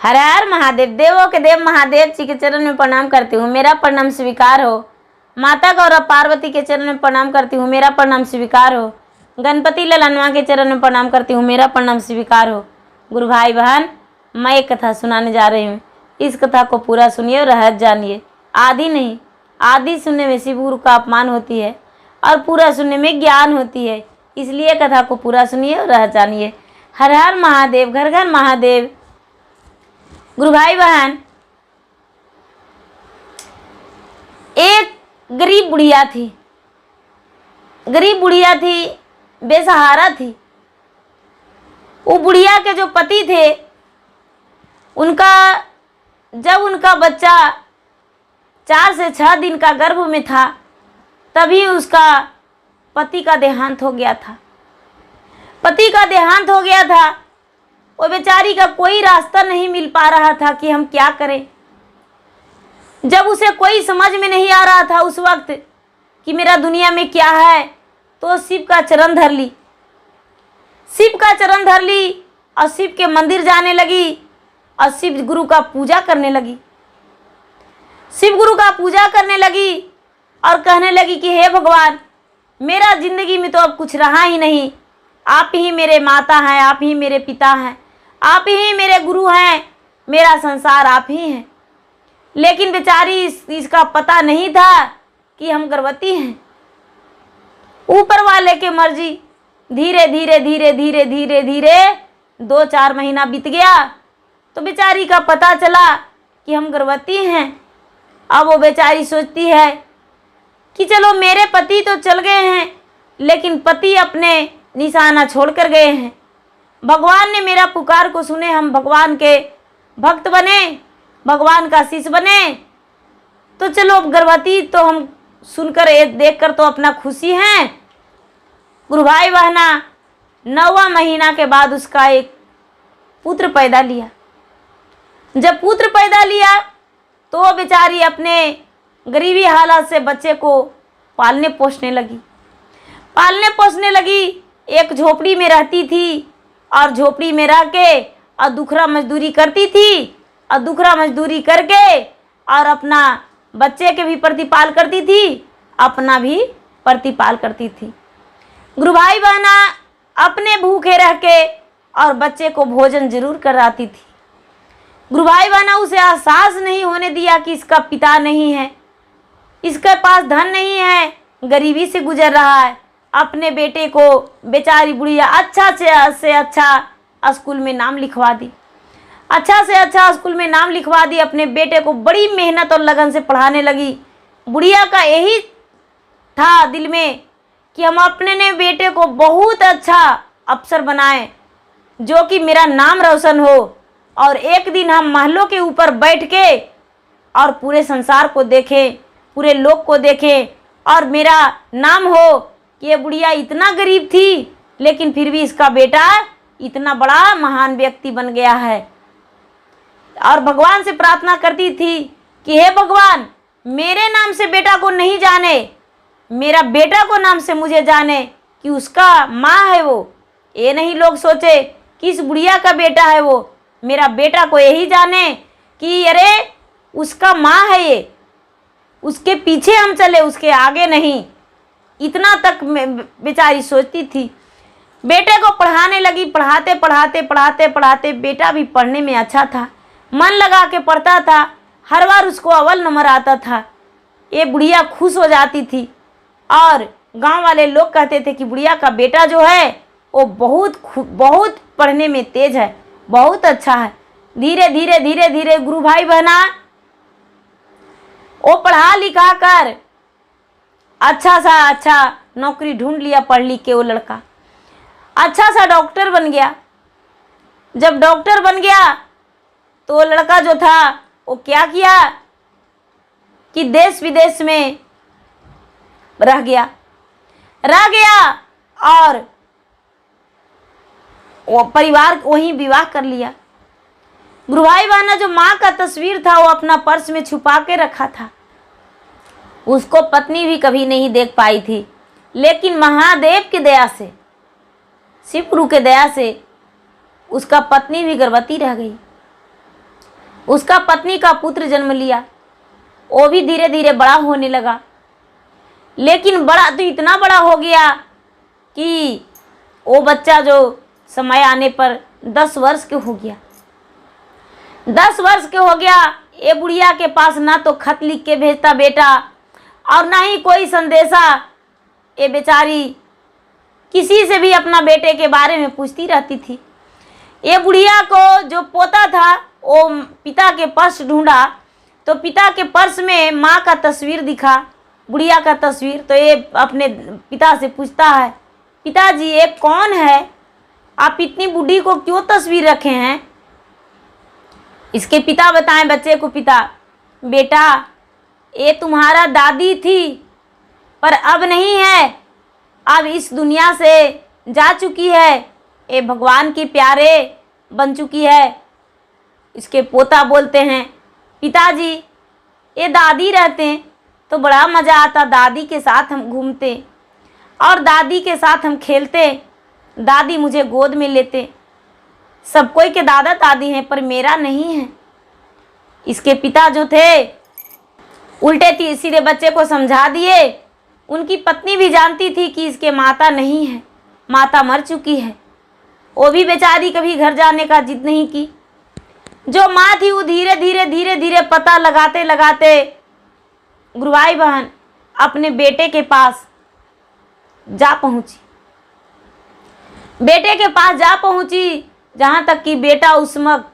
हर हर महादेव। देवों के देव महादेव जी के चरण में प्रणाम करती हूँ, मेरा प्रणाम स्वीकार हो। माता गौरव पार्वती के चरण में प्रणाम करती हूँ, मेरा प्रणाम स्वीकार हो। गणपति ललनवा के चरण में प्रणाम करती हूँ, मेरा प्रणाम स्वीकार हो। गुरु भाई बहन, मैं एक कथा सुनाने जा रही हूँ। इस कथा को पूरा सुनिए और रहस्य जानिए। आदि नहीं, आदि सुनने में शिव गुरु का अपमान होती है और पूरा सुनने में ज्ञान होती है। इसलिए कथा को पूरा सुनिए और रहस्य जानिए। हर हर महादेव, घर घर महादेव। गुरु भाई बहन, एक गरीब बुढ़िया थी। गरीब बुढ़िया थी, बेसहारा थी। वो बुढ़िया के जो पति थे, जब उनका बच्चा 4 से 6 दिन का गर्भ में था, तभी उसका पति का देहांत हो गया था। पति का देहांत हो गया था। वो बेचारी का कोई रास्ता नहीं मिल पा रहा था कि हम क्या करें। जब उसे कोई समझ में नहीं आ रहा था उस वक्त कि मेरा दुनिया में क्या है, तो शिव का चरण धर ली। शिव का चरण धर ली और शिव के मंदिर जाने लगी और शिव गुरु का पूजा करने लगी। शिव गुरु का पूजा करने लगी और कहने लगी कि हे भगवान, मेरा जिंदगी में तो अब कुछ रहा ही नहीं। आप ही मेरे माता हैं, आप ही मेरे पिता हैं, आप ही मेरे गुरु हैं, मेरा संसार आप ही हैं। लेकिन बेचारी इसका पता नहीं था कि हम गर्भवती हैं। ऊपर वाले के मर्जी। धीरे धीरे धीरे धीरे धीरे धीरे 2-4 महीना बीत गया तो बेचारी का पता चला कि हम गर्भवती हैं। अब वो बेचारी सोचती है कि चलो मेरे पति तो चल गए हैं, लेकिन पति अपने निशाना छोड़ कर गए हैं। भगवान ने मेरा पुकार को सुने, हम भगवान के भक्त बने, भगवान का शिष्य बने, तो चलो गर्भवती तो हम सुनकर देखकर तो अपना खुशी हैं। गुरु भाई बहना, 9वां महीना के बाद उसका एक पुत्र पैदा लिया। जब पुत्र पैदा लिया तो बेचारी अपने गरीबी हालत से बच्चे को पालने पोसने लगी। एक झोपड़ी में रहती थी और झोपड़ी में रह के और दुखरा मजदूरी करती थी और दुखरा मजदूरी करके और अपना बच्चे के भी प्रतिपाल करती थी, अपना भी प्रतिपाल करती थी। गुरु भाई बहना, अपने भूखे रह के और बच्चे को भोजन जरूर कराती थी। गुरु भाई बहना, उसे एहसास नहीं होने दिया कि इसका पिता नहीं है, इसके पास धन नहीं है, गरीबी से गुजर रहा है। अपने बेटे को बेचारी बुढ़िया अच्छा से अच्छा स्कूल में नाम लिखवा दी। अच्छा से अच्छा स्कूल में नाम लिखवा दी। अपने बेटे को बड़ी मेहनत और लगन से पढ़ाने लगी। बुढ़िया का यही था दिल में कि हम अपने बेटे को बहुत अच्छा अफसर बनाएं, जो कि मेरा नाम रोशन हो और एक दिन हम महलों के ऊपर बैठ के और पूरे संसार को देखें, पूरे लोक को देखें और मेरा नाम हो कि ये बुढ़िया इतना गरीब थी, लेकिन फिर भी इसका बेटा इतना बड़ा महान व्यक्ति बन गया है। और भगवान से प्रार्थना करती थी कि हे भगवान, मेरे नाम से बेटा को नहीं जाने, मेरा बेटा को नाम से मुझे जाने कि उसका माँ है वो। ये नहीं लोग सोचे कि इस बुढ़िया का बेटा है वो, मेरा बेटा को यही जाने कि अरे उसका माँ है ये, उसके पीछे हम चले, उसके आगे नहीं। इतना तक बेचारी सोचती थी। बेटे को पढ़ाने लगी। पढ़ाते पढ़ाते पढ़ाते पढ़ाते बेटा भी पढ़ने में अच्छा था, मन लगा के पढ़ता था। हर बार उसको अव्वल नंबर आता था। ये बुढ़िया खुश हो जाती थी और गांव वाले लोग कहते थे कि बुढ़िया का बेटा जो है वो बहुत पढ़ने में तेज है, बहुत अच्छा है। धीरे धीरे धीरे धीरे गुरु भाई बहना, वो पढ़ा लिखा कर अच्छा नौकरी ढूंढ लिया। पढ़ लिख के वो लड़का अच्छा सा डॉक्टर बन गया। जब डॉक्टर बन गया तो वो लड़का जो था वो क्या किया कि देश विदेश में रह गया और वो परिवार वहीं विवाह कर लिया। गुरु भाई बहना, जो माँ का तस्वीर था वो अपना पर्स में छुपा के रखा था। उसको पत्नी भी कभी नहीं देख पाई थी, लेकिन महादेव की दया से, शिव गुरु के दया से उसका पत्नी भी गर्भवती रह गई। उसका पत्नी का पुत्र जन्म लिया। वो भी धीरे धीरे बड़ा होने लगा, लेकिन बड़ा तो इतना बड़ा हो गया कि वो बच्चा जो समय आने पर 10 वर्ष के हो गया। 10 वर्ष के हो गया, ये बुढ़िया के पास ना तो खत लिख के भेजता बेटा और ना ही कोई संदेशा। ये बेचारी किसी से भी अपना बेटे के बारे में पूछती रहती थी। ये बुढ़िया को जो पोता था वो पिता के पर्स ढूंढा, तो पिता के पर्स में माँ का तस्वीर दिखा, बुढ़िया का तस्वीर। तो ये अपने पिता से पूछता है, पिताजी ये कौन है, आप इतनी बूढ़ी को क्यों तस्वीर रखे हैं? इसके पिता बताएं बच्चे को, पिता बेटा ये तुम्हारा दादी थी, पर अब नहीं है, अब इस दुनिया से जा चुकी है, ये भगवान की प्यारे बन चुकी है। इसके पोता बोलते हैं, पिताजी ये दादी रहते तो बड़ा मज़ा आता, दादी के साथ हम घूमते और दादी के साथ हम खेलते, दादी मुझे गोद में लेते। सब कोई के दादा दादी हैं पर मेरा नहीं है। इसके पिता जो थे उल्टे सीधे बच्चे को समझा दिए। उनकी पत्नी भी जानती थी कि इसके माता नहीं है, माता मर चुकी है। वो भी बेचारी कभी घर जाने का जिद नहीं की। जो माँ थी वो धीरे धीरे पता लगाते लगाते गुरुवाई बहन अपने बेटे के पास जा पहुंची। बेटे के पास जा पहुंची, जहाँ तक कि बेटा उस वक्त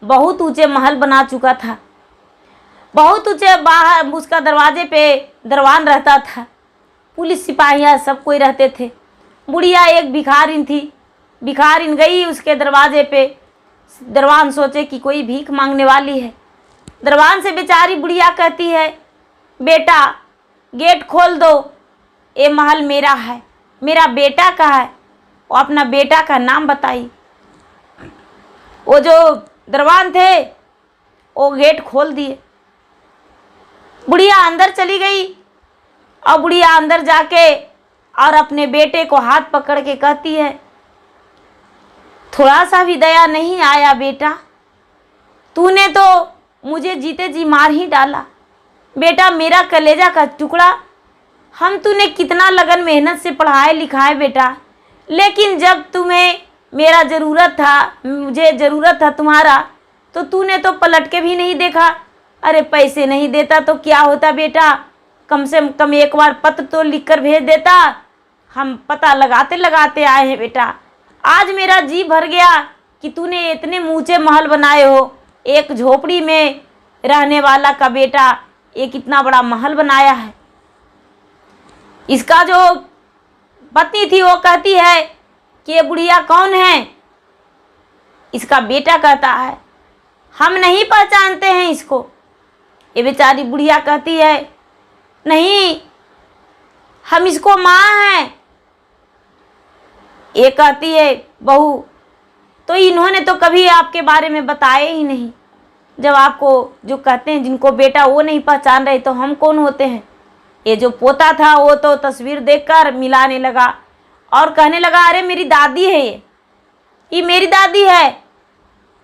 बहुत ऊंचे महल बना चुका था। बहुत ऊंचे, बाहर उसका दरवाजे पे दरवान रहता था, पुलिस सिपाहियाँ सब कोई रहते थे। बुढ़िया एक भिखारिन थी, भिखारिन गई उसके दरवाजे पे। दरवान सोचे कि कोई भीख मांगने वाली है। दरवान से बेचारी बुढ़िया कहती है, बेटा गेट खोल दो, ये महल मेरा है, मेरा बेटा का है। वो अपना बेटा का नाम बताई। वो जो दरवान थे वो गेट खोल दिए। बुढ़िया अंदर चली गई और बुढ़िया अंदर जाके और अपने बेटे को हाथ पकड़ के कहती है, थोड़ा सा भी दया नहीं आया बेटा, तूने तो मुझे जीते जी मार ही डाला। बेटा मेरा कलेजा का टुकड़ा, हम तूने कितना लगन मेहनत से पढ़ाए लिखाए बेटा, लेकिन जब तुम्हें मेरा ज़रूरत था, मुझे ज़रूरत था तुम्हारा, तो तूने तो पलट के भी नहीं देखा। अरे पैसे नहीं देता तो क्या होता बेटा, कम से कम एक बार पत्र तो लिख कर भेज देता। हम पता लगाते लगाते आए हैं बेटा। आज मेरा जी भर गया कि तूने इतने ऊंचे महल बनाए हो, एक झोपड़ी में रहने वाला का बेटा एक इतना बड़ा महल बनाया है। इसका जो पत्नी थी वो कहती है कि ये बुढ़िया कौन है? इसका बेटा कहता है, हम नहीं पहचानते हैं इसको। ये बेचारी बुढ़िया कहती है, नहीं हम इसको माँ हैं। ये कहती है, बहू तो इन्होंने तो कभी आपके बारे में बताया ही नहीं। जब आपको जो कहते हैं जिनको बेटा वो नहीं पहचान रहे तो हम कौन होते हैं? ये जो पोता था वो तो तस्वीर देखकर मिलाने लगा और कहने लगा, अरे मेरी दादी है, ये मेरी दादी है,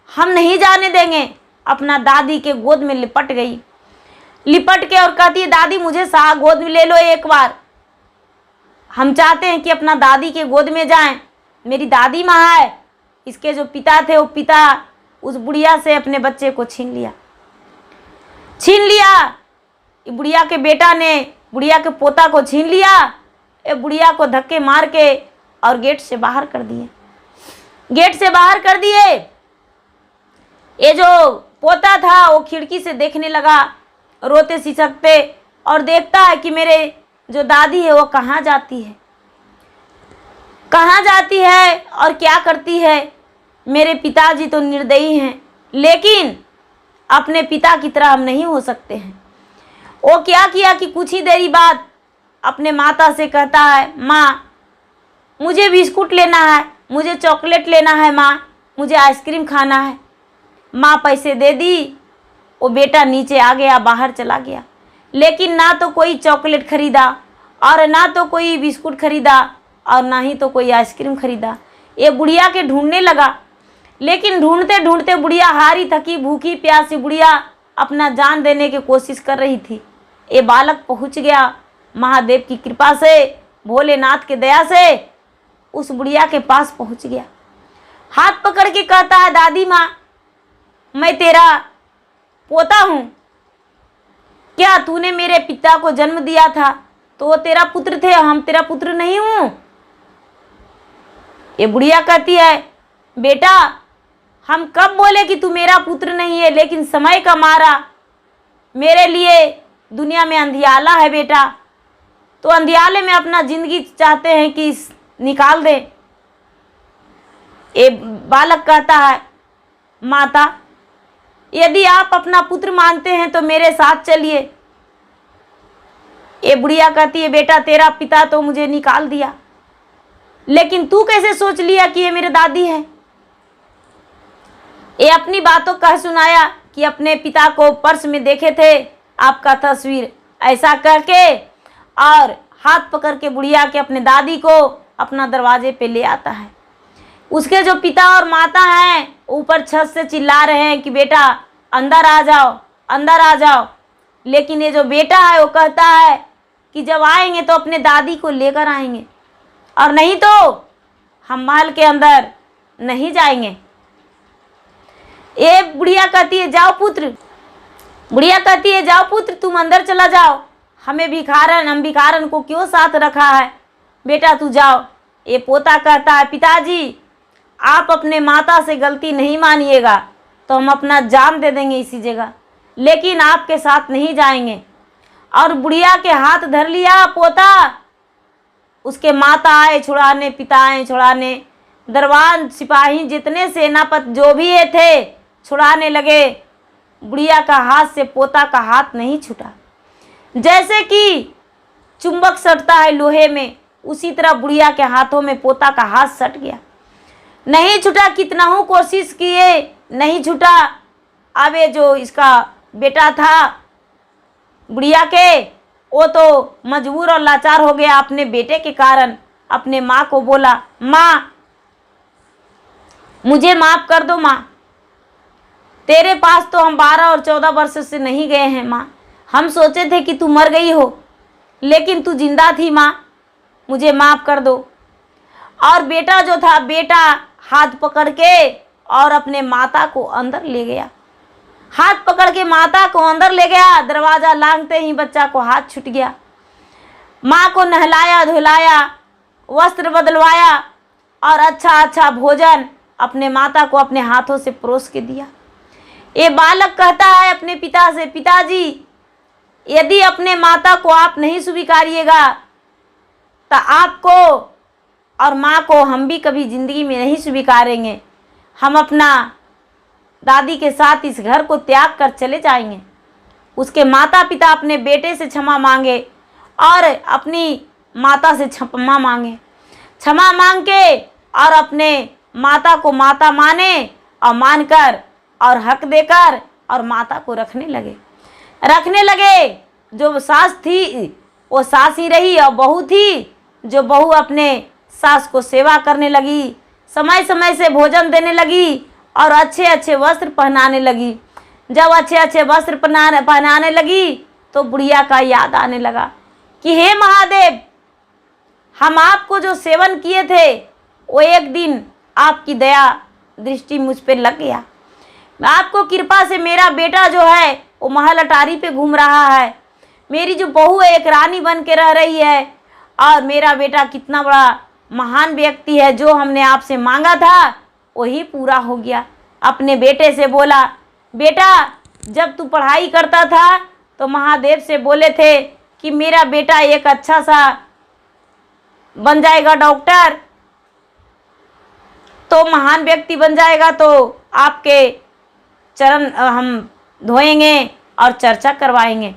हम नहीं जाने देंगे। अपना दादी के गोद में लिपट गई, लिपट के और कहती है, दादी मुझे गोद में ले लो एक बार, हम चाहते हैं कि अपना दादी के गोद में जाएं, मेरी दादी माँ है। इसके जो पिता थे वो पिता उस बुढ़िया से अपने बच्चे को छीन लिया। बुढ़िया के बेटा ने बुढ़िया के पोता को छीन लिया। ये बुढ़िया को धक्के मार के और गेट से बाहर कर दिए, गेट से बाहर कर दिए। ये जो पोता था वो खिड़की से देखने लगा, रोते सिसकते, और देखता है कि मेरे जो दादी है वो कहाँ जाती है, कहाँ जाती है और क्या करती है। मेरे पिताजी तो निर्दयी हैं, लेकिन अपने पिता की तरह हम नहीं हो सकते हैं। वो क्या किया कि कुछ ही देरी बाद अपने माता से कहता है, माँ मुझे बिस्कुट लेना है, मुझे चॉकलेट लेना है, माँ मुझे आइसक्रीम खाना है। माँ पैसे दे दी। वो बेटा नीचे आ गया, बाहर चला गया, लेकिन ना तो कोई चॉकलेट खरीदा और ना तो कोई बिस्कुट खरीदा और ना ही तो कोई आइसक्रीम खरीदा। ये बुढ़िया के ढूंढने लगा, लेकिन ढूंढते ढूंढते बुढ़िया हारी थकी भूखी प्यासी बुढ़िया अपना जान देने की कोशिश कर रही थी। ये बालक पहुंच गया महादेव की कृपा से, भोलेनाथ की दया से उस बुढ़िया के पास पहुंच गया। हाथ पकड़ के कहता है, दादी माँ मैं तेरा पोता हूँ, क्या तूने मेरे पिता को जन्म दिया था तो वो तेरा पुत्र थे, हम तेरा पुत्र नहीं हूँ? ये बुढ़िया कहती है, बेटा हम कब बोले कि तू मेरा पुत्र नहीं है, लेकिन समय का मारा मेरे लिए दुनिया में अंधियाला है बेटा, तो अंधियाले में अपना जिंदगी चाहते हैं कि निकाल दे। ये बालक कहता है, माता यदि आप अपना पुत्र मानते हैं तो मेरे साथ चलिए। ये बुढ़िया कहती है, बेटा तेरा पिता तो मुझे निकाल दिया, लेकिन तू कैसे सोच लिया कि ये मेरे दादी है? ये अपनी बातों कह सुनाया कि अपने पिता को पर्स में देखे थे आपका तस्वीर, ऐसा करके और हाथ पकड़ के बुढ़िया के अपने दादी को अपना दरवाजे पे ले आता है। उसके जो पिता और माता हैं ऊपर छत से चिल्ला रहे हैं कि बेटा अंदर आ जाओ, अंदर आ जाओ, लेकिन ये जो बेटा है वो कहता है कि जब आएंगे तो अपने दादी को लेकर आएंगे और नहीं तो हम महल के अंदर नहीं जाएंगे। ये बुढ़िया कहती है, जाओ पुत्र, बुढ़िया कहती है, जाओ पुत्र तुम अंदर चला जाओ, हम भिखारन को क्यों साथ रखा है, बेटा तू जाओ। ये पोता कहता है, पिताजी आप अपने माता से गलती नहीं मानिएगा तो हम अपना जान दे देंगे इसी जगह, लेकिन आपके साथ नहीं जाएंगे। और बुढ़िया के हाथ धर लिया पोता, उसके माता आए छुड़ाने, पिता आए छुड़ाने, दरबार सिपाही जितने सेनापति जो भी ये थे छुड़ाने लगे। बुढ़िया का हाथ से पोता का हाथ नहीं छूटा। जैसे कि चुंबक सटता है लोहे में, उसी तरह बुढ़िया के हाथों में पोता का हाथ सट गया, नहीं छूटा। कितना हूँ कोशिश किए नहीं छूटा। अब ये जो इसका बेटा था बुढ़िया के, वो तो मजबूर और लाचार हो गया अपने बेटे के कारण। अपने माँ को बोला, माँ मुझे माफ कर दो माँ, तेरे पास तो हम 12 और 14 वर्ष से नहीं गए हैं माँ, हम सोचे थे कि तू मर गई हो लेकिन तू जिंदा थी माँ, मुझे माफ कर दो। और बेटा जो था, बेटा हाथ पकड़ के और अपने माता को अंदर ले गया, हाथ पकड़ के माता को अंदर ले गया। दरवाज़ा लांघते ही बच्चा को हाथ छूट गया। माँ को नहलाया धुलाया, वस्त्र बदलवाया और अच्छा भोजन अपने माता को अपने हाथों से परोस के दिया। ये बालक कहता है अपने पिता से, पिताजी यदि अपने माता को आप नहीं स्वीकारिएगा तो आपको और माँ को हम भी कभी ज़िंदगी में नहीं स्वीकारेंगे। हम अपना दादी के साथ इस घर को त्याग कर चले जाएंगे। उसके माता पिता अपने बेटे से क्षमा मांगे और अपनी माता से क्षमा मांगे, क्षमा मांग के और अपने माता को माता माने और मानकर और हक देकर और माता को रखने लगे। जो सास थी वो सास ही रही और बहू थी जो बहू अपने सास को सेवा करने लगी, समय समय से भोजन देने लगी और अच्छे वस्त्र पहनाने लगी। जब अच्छे वस्त्र पहनाने लगी तो बुढ़िया का याद आने लगा कि हे महादेव, हम आपको जो सेवन किए थे वो एक दिन आपकी दया दृष्टि मुझ पे लग गया। आपको कृपा से मेरा बेटा जो है वो महल अटारी पे घूम रहा है, मेरी जो बहू है एक रानी बन के रह रही है और मेरा बेटा कितना बड़ा महान व्यक्ति है, जो हमने आपसे मांगा था वही पूरा हो गया। अपने बेटे से बोला, बेटा जब तू पढ़ाई करता था तो महादेव से बोले थे कि मेरा बेटा एक अच्छा सा बन जाएगा डॉक्टर, तो महान व्यक्ति बन जाएगा, तो आपके चरण हम धोएंगे और चर्चा करवाएंगे।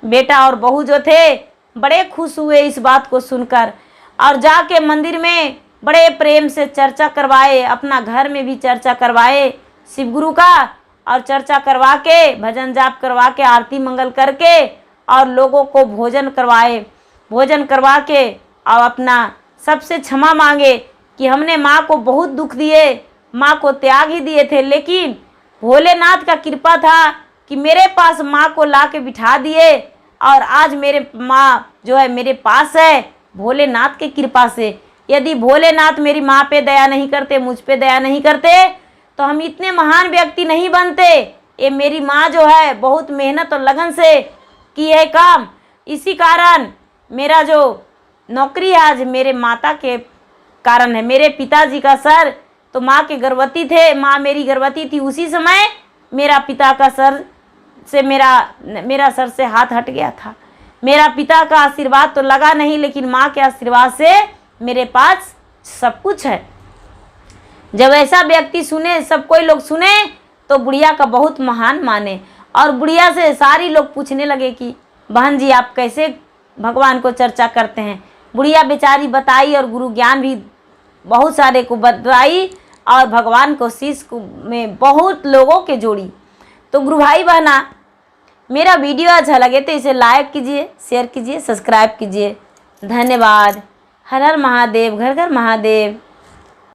बेटा और बहू जो थे बड़े खुश हुए इस बात को सुनकर और जाके मंदिर में बड़े प्रेम से चर्चा करवाए, अपना घर में भी चर्चा करवाए शिव गुरु का, और चर्चा करवा के भजन जाप करवा के आरती मंगल करके और लोगों को भोजन करवा के और अपना सबसे क्षमा मांगे कि हमने माँ को बहुत दुख दिए, माँ को त्याग ही दिए थे, लेकिन भोलेनाथ का कृपा था कि मेरे पास माँ को ला के बिठा दिए और आज मेरे माँ जो है मेरे पास है भोलेनाथ की कृपा से। यदि भोलेनाथ मेरी माँ पे दया नहीं करते, मुझ पे दया नहीं करते, तो हम इतने महान व्यक्ति नहीं बनते। ये मेरी माँ जो है बहुत मेहनत और लगन से की है काम, इसी कारण मेरा जो नौकरी आज मेरे माता के कारण है। मेरे पिताजी का सर तो माँ के गर्भवती थे, माँ मेरी गर्भवती थी, उसी समय मेरा पिता का सर से मेरा सर से हाथ हट गया था। मेरा पिता का आशीर्वाद तो लगा नहीं, लेकिन माँ के आशीर्वाद से मेरे पास सब कुछ है। जब ऐसा व्यक्ति सुने, सब कोई लोग सुने, तो बुढ़िया का बहुत महान माने और बुढ़िया से सारी लोग पूछने लगे कि बहन जी आप कैसे भगवान को चर्चा करते हैं। बुढ़िया बेचारी बताई और गुरु ज्ञान भी बहुत सारे को बताई और भगवान को शीश को में बहुत लोगों के जोड़ी। तो गुरु भाई बहना, मेरा वीडियो अच्छा लगे तो इसे लाइक कीजिए, शेयर कीजिए, सब्सक्राइब कीजिए। धन्यवाद। हर हर महादेव, घर घर महादेव।